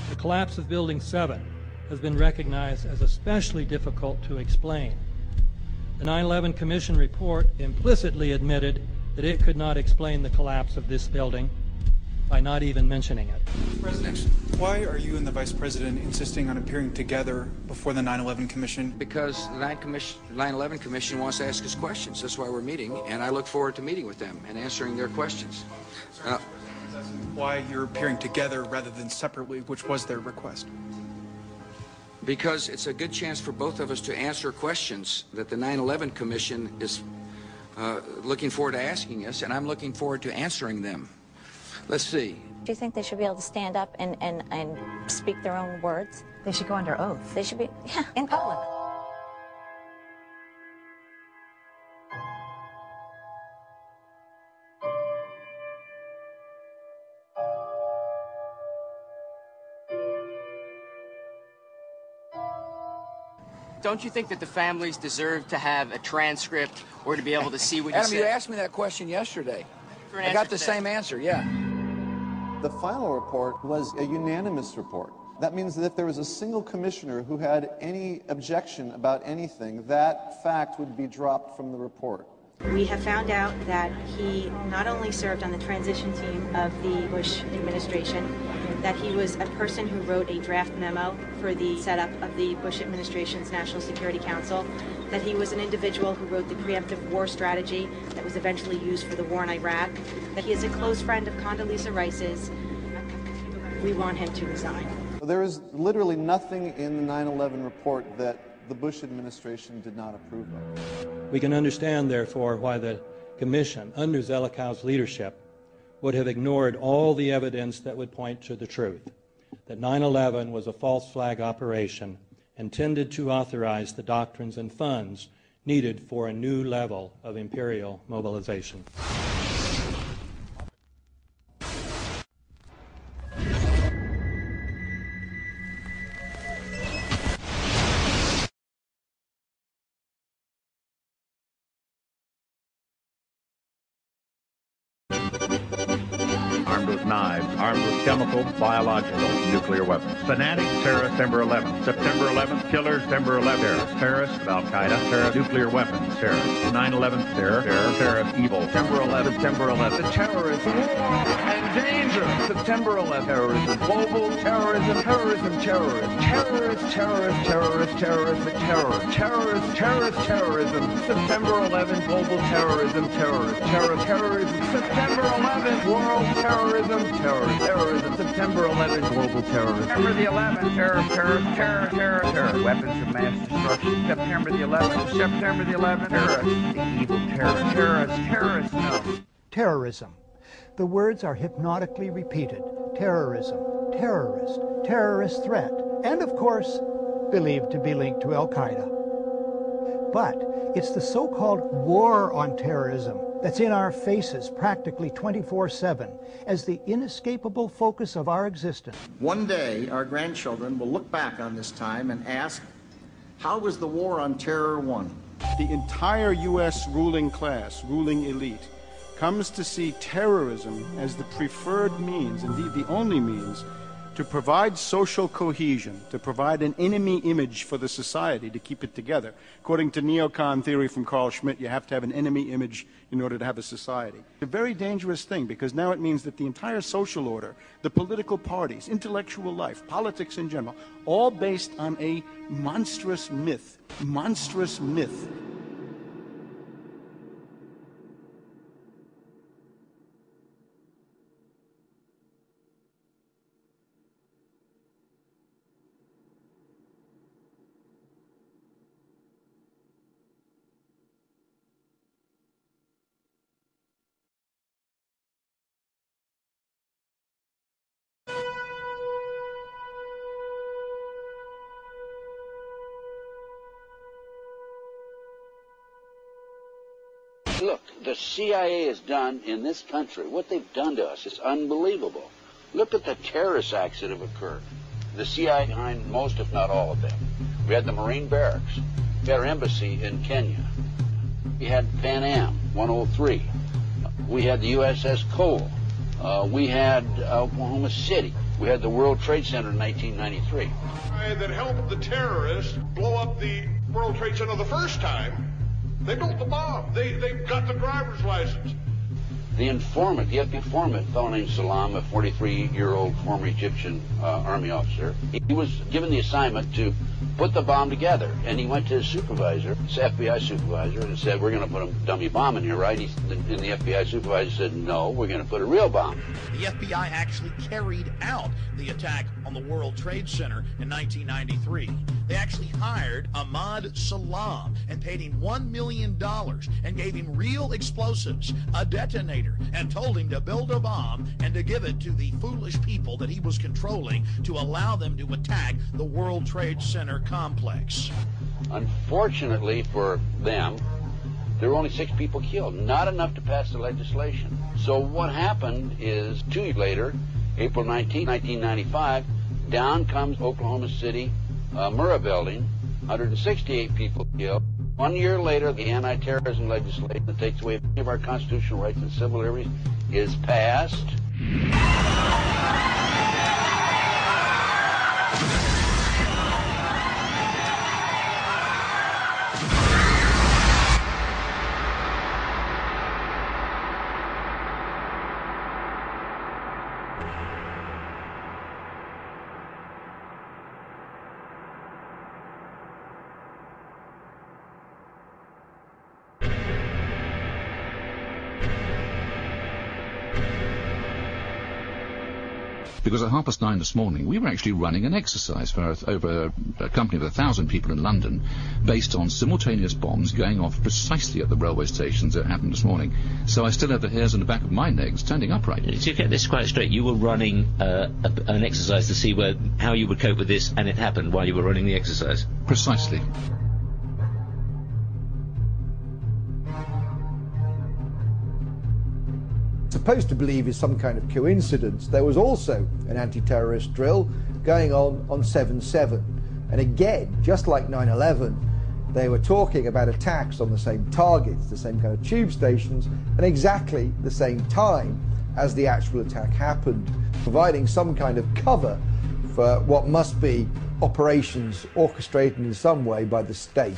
The collapse of Building 7 has been recognized as especially difficult to explain. The 9/11 Commission report implicitly admitted that it could not explain the collapse of this building by not even mentioning it. President, why are you and the Vice President insisting on appearing together before the 9/11 Commission? Because the 9/11 Commission wants to ask us questions. That's why we're meeting, and I look forward to meeting with them and answering their questions. Why you're appearing together rather than separately, which was their request? Because it's a good chance for both of us to answer questions that the 9/11 Commission is looking forward to asking us, and I'm looking forward to answering them. Let's see. Do you think they should be able to stand up and speak their own words? They should go under oath. They should be, yeah. In public. Don't you think that the families deserve to have a transcript or to be able to see what you Adam, said? you asked me that question yesterday. I got the same answer, yeah. The final report was a unanimous report. That means that if there was a single commissioner who had any objection about anything, that fact would be dropped from the report. We have found out that he not only served on the transition team of the Bush administration, that he was a person who wrote a draft memo for the setup of the Bush administration's National Security Council, that he was an individual who wrote the preemptive war strategy that was eventually used for the war in Iraq, that he is a close friend of Condoleezza Rice's. We want him to resign. There is literally nothing in the 9/11 report that the Bush administration did not approve of. We can understand, therefore, why the Commission, under Zelikow's leadership, would have ignored all the evidence that would point to the truth, that 9/11 was a false flag operation intended to authorize the doctrines and funds needed for a new level of imperial mobilization. Armed with knives, armed with chemical, biological, nuclear weapons. Fanatics, terrorists, September 11th. September 11th, killers, September 11th. Terrorists, Al-Qaeda, terrorists, nuclear weapons, terrorists. 9/11, terror, terrorist, evil. September 11th, September 11th. The terrorists, war and danger. September 11th, terrorism, global terrorism, terrorism, terrorists. Terrorists, terrorists, terrorists, terrorists, the terror. Terrorists, terrorist, terrorism. September 11th, global terrorism, terrorists. Terrorism. September 11th, world terrorism, terrorism. September 11th, global terrorism. September the 11th, terror. Weapons of mass destruction. September the 11th, terrorists, the evil terrorists, no. Terrorism. The words are hypnotically repeated. Terrorism, terrorist, terrorist threat, and of course, believed to be linked to Al-Qaeda. But it's the so-called war on terrorism that's in our faces practically 24/7 as the inescapable focus of our existence. One day, our grandchildren will look back on this time and ask, how was the war on terror won? The entire U.S. ruling class, ruling elite, comes to see terrorism as the preferred means, indeed the only means, to provide social cohesion, to provide an enemy image for the society to keep it together. According to neocon theory from Carl Schmitt, you have to have an enemy image in order to have a society. It's a very dangerous thing, because now it means that the entire social order, the political parties, intellectual life, politics in general, all based on a monstrous myth. Monstrous myth. Look, the CIA has done in this country, what they've done to us is unbelievable. Look at the terrorist acts that have occurred. The CIA behind most, if not all of them. We had the Marine barracks. We had our embassy in Kenya. We had Pan Am 103. We had the USS Cole. We had Oklahoma City. We had the World Trade Center in 1993. That helped the terrorists blow up the World Trade Center the first time. They built the bomb. They got the driver's license. The informant, the FBI informant, a fellow named Salam, a 43-year-old former Egyptian army officer, he was given the assignment to put the bomb together. And he went to his supervisor, his FBI supervisor, and said, we're going to put a dummy bomb in here, right? And the FBI supervisor said, no, we're going to put a real bomb. The FBI actually carried out the attack on the World Trade Center in 1993. They actually hired Ahmad Salam and paid him $1 million and gave him real explosives, a detonator, and told him to build a bomb and to give it to the foolish people that he was controlling to allow them to attack the World Trade Center complex. Unfortunately for them, there were only 6 people killed, not enough to pass the legislation. So what happened is 2 years later, April 19, 1995, down comes Oklahoma City Murrah building, 168 people killed. 1 year later, the anti-terrorism legislation that takes away many of our constitutional rights and civil liberties is passed. Because at 9:30 this morning, we were actually running an exercise for over a company of 1,000 people in London, based on simultaneous bombs going off precisely at the railway stations that happened this morning. So I still have the hairs on the back of my legs standing upright. To get this quite straight, you were running an exercise to see how you would cope with this, and it happened while you were running the exercise? Precisely. Supposed to believe is some kind of coincidence, there was also an anti-terrorist drill going on 7/7. And again, just like 9/11, they were talking about attacks on the same targets, the same kind of tube stations, and exactly the same time as the actual attack happened, providing some kind of cover for what must be operations orchestrated in some way by the state.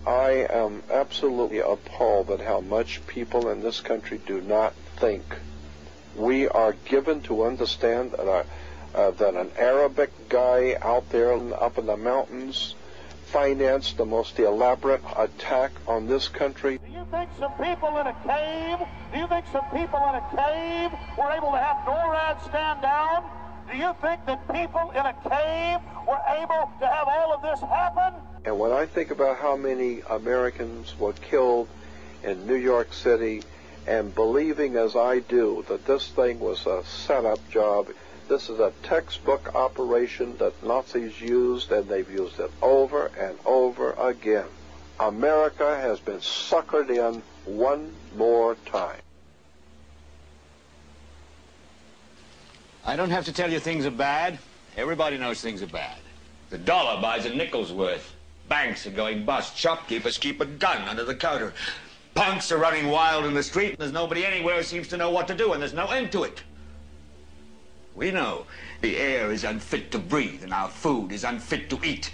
I am absolutely appalled at how much people in this country do not think. We are given to understand that, that an Arabic guy out there up in the mountains financed the most elaborate attack on this country. Do you think some people in a cave were able to have NORAD stand down? Do you think that people in a cave were able to have all of this happen? And when I think about how many Americans were killed in New York City, and believing as I do that this thing was a setup job, this is a textbook operation that Nazis used, and they've used it over and over again. America has been suckered in one more time. I don't have to tell you things are bad. Everybody knows things are bad. The dollar buys a nickel's worth. Banks are going bust. Shopkeepers keep a gun under the counter. Punks are running wild in the street, and there's nobody anywhere who seems to know what to do, and there's no end to it. We know the air is unfit to breathe, and our food is unfit to eat.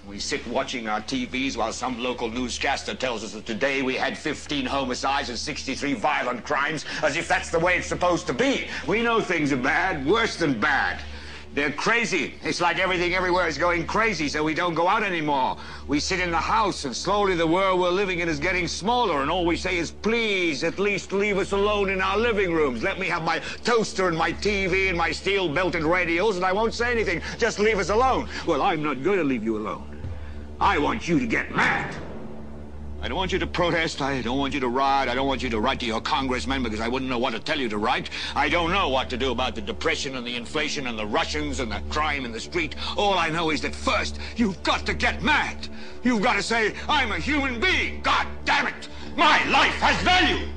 We sit watching our TVs while some local newscaster tells us that today we had 15 homicides and 63 violent crimes, as if that's the way it's supposed to be. We know things are bad, worse than bad. They're crazy. It's like everything everywhere is going crazy, so we don't go out anymore. We sit in the house, and slowly the world we're living in is getting smaller, and all we say is, please, at least leave us alone in our living rooms. Let me have my toaster and my TV and my steel-belted radios, and I won't say anything. Just leave us alone. Well, I'm not going to leave you alone. I want you to get mad. I don't want you to protest. I don't want you to riot. I don't want you to write to your congressman because I wouldn't know what to tell you to write. I don't know what to do about the depression and the inflation and the Russians and the crime in the street. All I know is that first, you've got to get mad. You've got to say, I'm a human being. God damn it. My life has value.